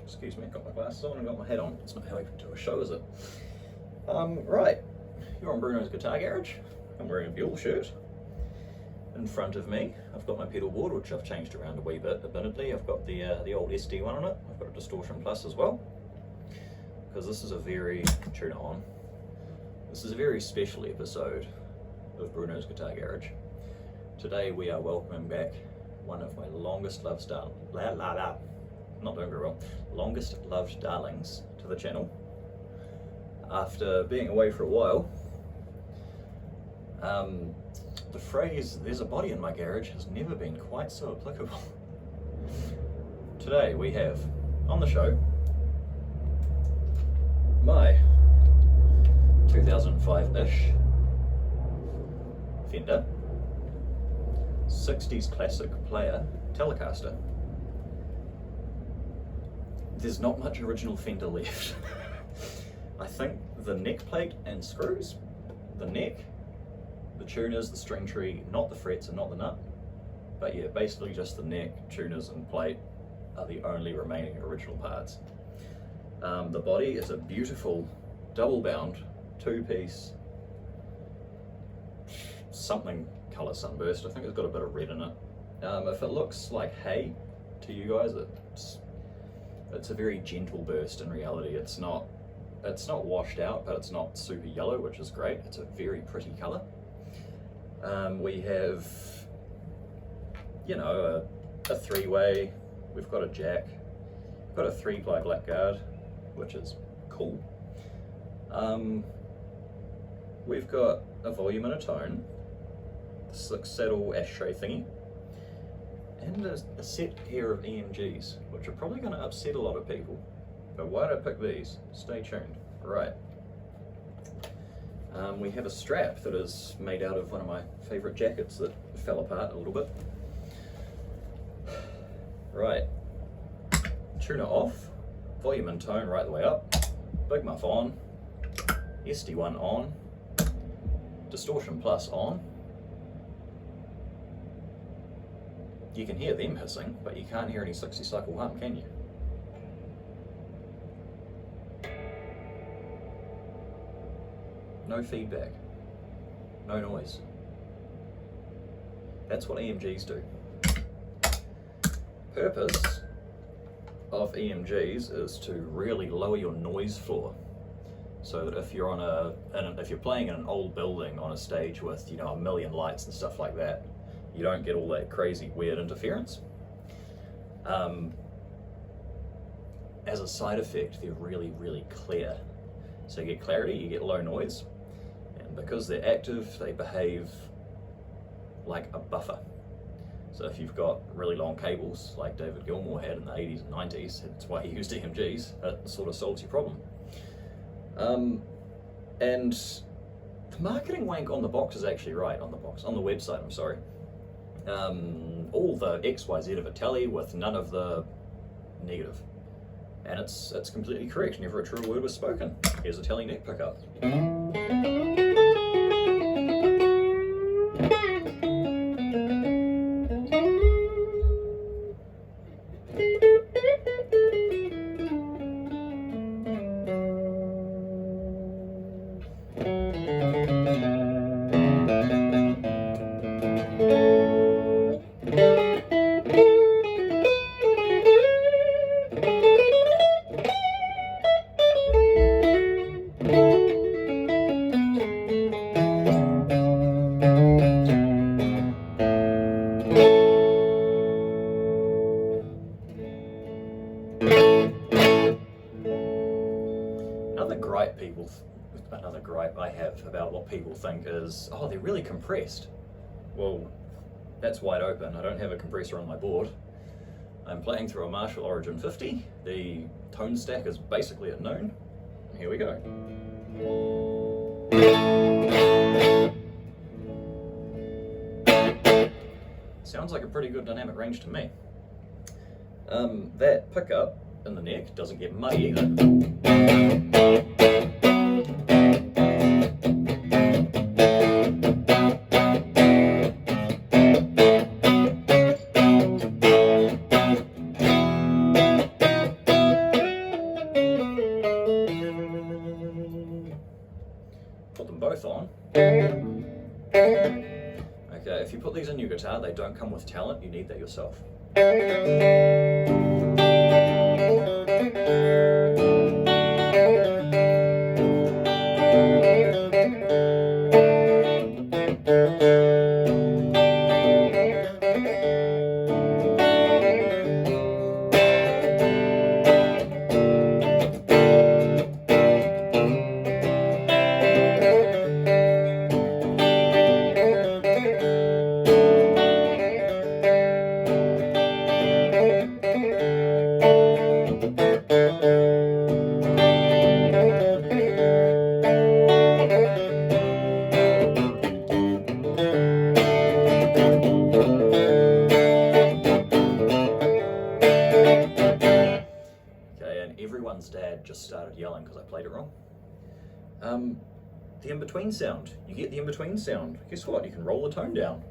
Excuse me, got my glasses on and got my hat on. It's not how I do a show, is it? Right, you're on Bruno's Guitar Garage. I'm wearing a Buell shirt. In front of me, I've got my pedal board, which I've changed around a wee bit, admittedly. I've got the old SD one on it. I've got a Distortion Plus as well, because this is a very, turn it on. This is a very special episode of Bruno's Guitar Garage. Today we are welcoming back one of my longest loved longest loved darlings to the channel. After being away for a while, the phrase "there's a body in my garage" has never been quite so applicable. Today we have on the show my 2005-ish Fender 60s classic player Telecaster. There's not much original Fender left. I think the neck plate and screws, the neck, the tuners, the string tree, not the frets and not the nut, but yeah, basically just the neck, tuners and plate are the only remaining original parts. The body is a beautiful double bound 2-piece something colour sunburst. I think it's got a bit of red in it. If it looks like hay to you guys, it's a very gentle burst. In reality, it's not washed out, but it's not super yellow, which is great. It's a very pretty colour. We have, you know, a 3-way. We've got a jack. We've got a 3-ply blackguard, which is cool. We've got a volume and a tone, the 6-saddle ashtray thingy, and a set pair of EMGs, which are probably going to upset a lot of people. But why did I pick these? Stay tuned. Right. We have a strap that is made out of one of my favourite jackets that fell apart a little bit. Right. Tuner off, volume and tone right the way up, Big Muff on, SD1 on, Distortion Plus on. You can hear them hissing, but you can't hear any 60 cycle hum, can you? No feedback, no noise. That's what EMGs do. Purpose of EMGs is to really lower your noise floor, so that if you're if you're playing in an old building on a stage with, you know, a million lights and stuff like that, you don't get all that crazy weird interference. As a side effect, they're really, really clear. So you get clarity, you get low noise, and because they're active, they behave like a buffer. So if you've got really long cables, like David Gilmour had in the 80s and 90s, that's why he used EMGs, that sort of solves your problem. And the marketing wank on the box is actually right, on the website, I'm sorry. All the XYZ of a tele with none of the negative. And it's completely correct, never a true word was spoken. Here's a tele neck pickup. Another gripe I have about what people think is, oh, they're really compressed. Well, that's wide open. I don't have a compressor on my board. I'm playing through a Marshall Origin 50. The tone stack is basically at noon. Here we go. Sounds like a pretty good dynamic range to me. That pickup in the neck doesn't get muddy either. put these in your guitar, they don't come with talent, you need that yourself. Everyone's dad just started yelling because I played it wrong. The in-between sound. You get the in-between sound. Guess what? You can roll the tone down.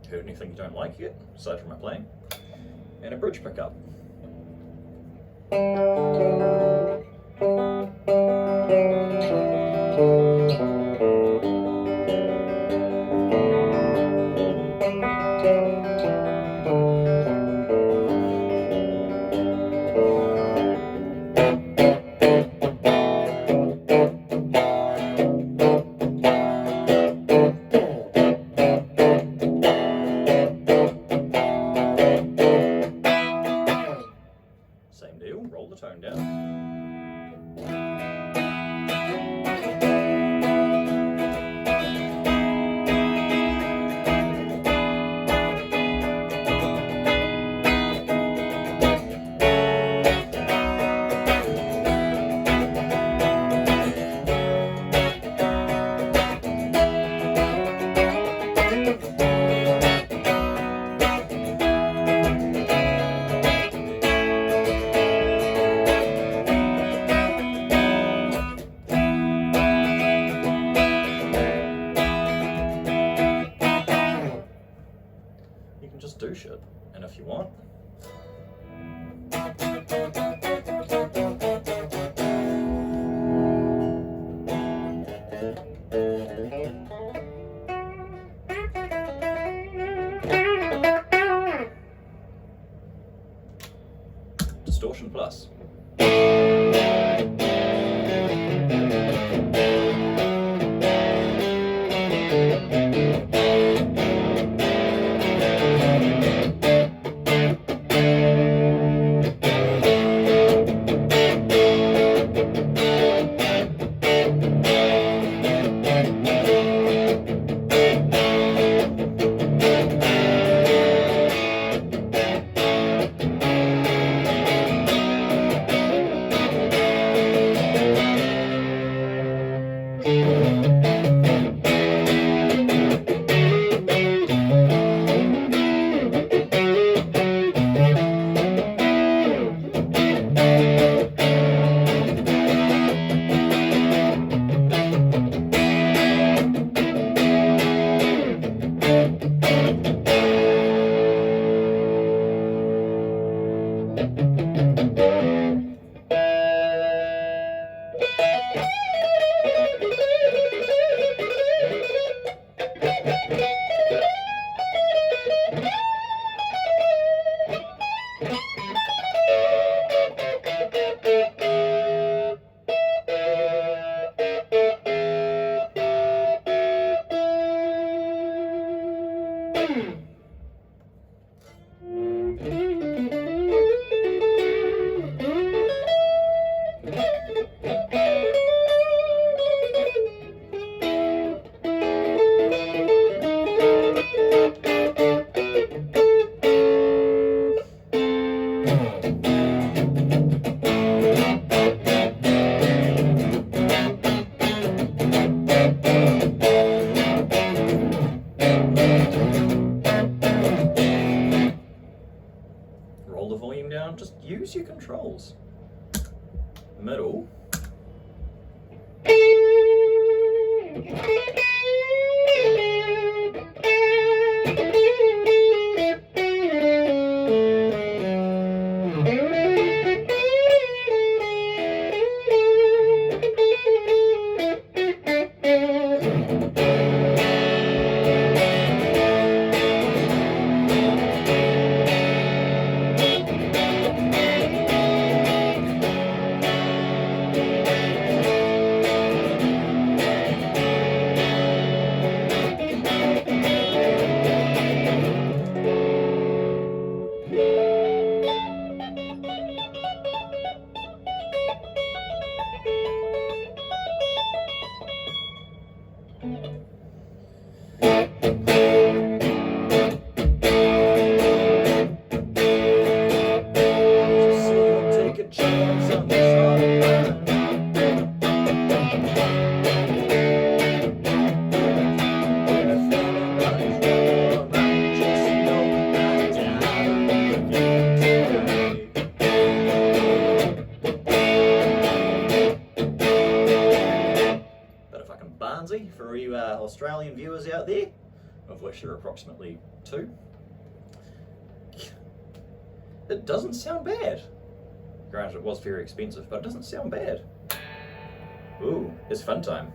Heard anything you don't like yet, aside from my playing? And a bridge pickup. Same deal, roll the tone down. You can just do shit, and if you want, Distortion Plus. use your controls. Middle. For you Australian viewers out there, of which there are approximately 2. It doesn't sound bad. Granted, it was very expensive, but it doesn't sound bad. Ooh, it's fun time.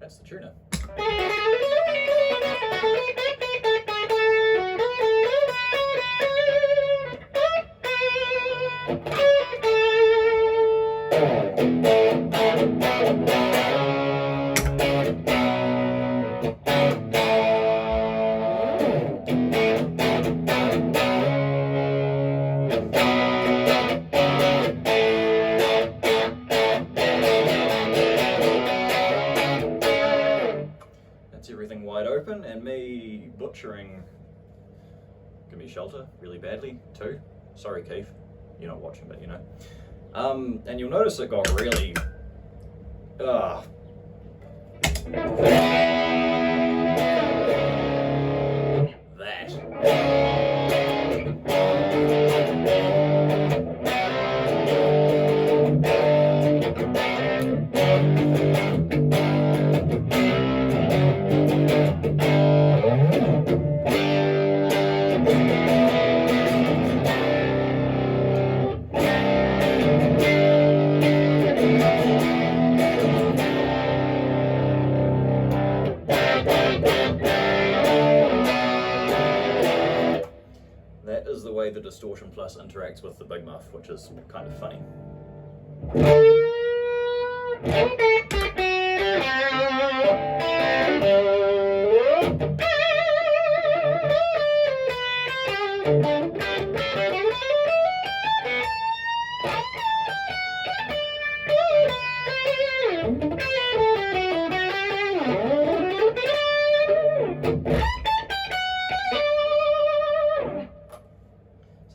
That's the tuner. Everything wide open, and me butchering Give Me Shelter really badly too. Sorry, Keith, you're not watching, but you know. And you'll notice it got really that. That is the way the Distortion Plus interacts with the Big Muff, which is kind of funny.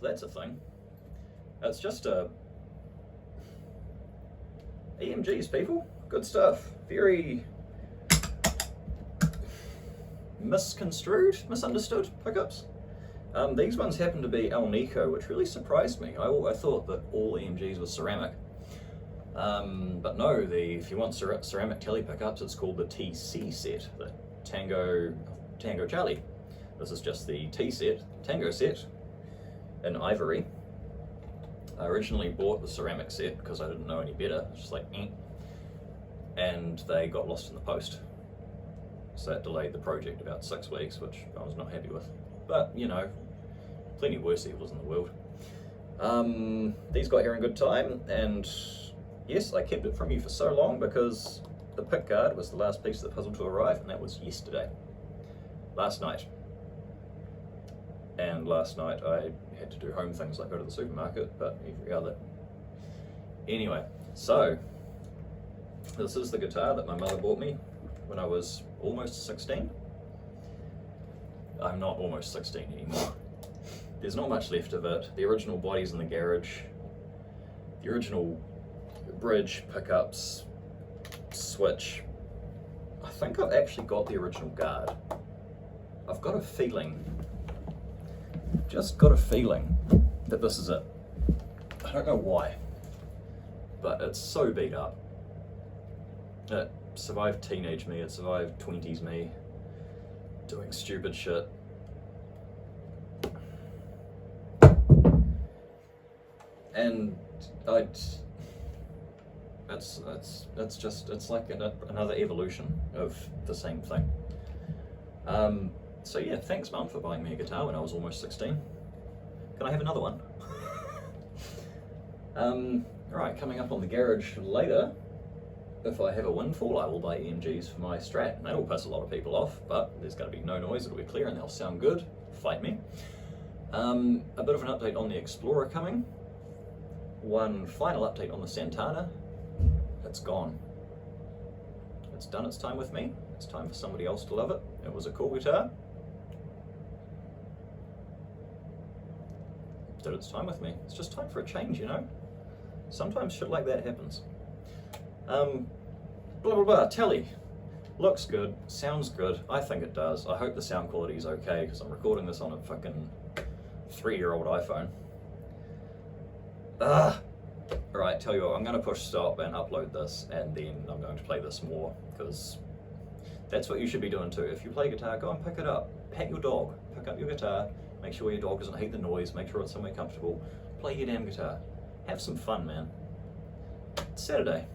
That's a thing. That's just EMGs, people. Good stuff. Very misconstrued, misunderstood pickups. These ones happen to be alnico, which really surprised me. I thought that all EMGs were ceramic. But no, if you want ceramic tele pickups, it's called the TC set, the Tango Charlie. This is just the T set, Tango set, in ivory. I originally bought the ceramic set because I didn't know any better, just like, and they got lost in the post. So that delayed the project about 6 weeks, which I was not happy with. But, you know, plenty worse evils in the world. These got here in good time, and yes, I kept it from you for so long because the pick guard was the last piece of the puzzle to arrive, and that was yesterday. Last night. And last night I had to do home things like go to the supermarket, but every other. Anyway, so this is the guitar that my mother bought me when I was almost 16. I'm not almost 16 anymore. There's not much left of it. The original body's in the garage. The original bridge, pickups, switch. I think I've actually got the original guard. I've got a feeling, just got a feeling that this is it. I don't know why, but it's so beat up. It survived teenage me, it survived 20s me, doing stupid shit. And it's like another evolution of the same thing. So yeah, thanks Mum for buying me a guitar when I was almost 16. Can I have another one? Right, coming up on the garage later, if I have a windfall, I will buy EMGs for my Strat, and that'll piss a lot of people off, but there's going to be no noise, it'll be clear, and they'll sound good. Fight me. A bit of an update on the Explorer coming. One final update on the Santana. It's gone. It's done its time with me. It's time for somebody else to love it. It was a cool guitar. Did its time with me. It's just time for a change, you know? Sometimes shit like that happens. Blah blah blah, Tele. Looks good, sounds good, I think it does. I hope the sound quality is okay, because I'm recording this on a fucking 3-year-old iPhone. Alright, tell you what, I'm going to push stop and upload this, and then I'm going to play this more, because that's what you should be doing too. If you play guitar, go and pick it up. Pet your dog. Pick up your guitar, make sure your dog doesn't hate the noise, make sure it's somewhere comfortable. Play your damn guitar. Have some fun, man. It's Saturday.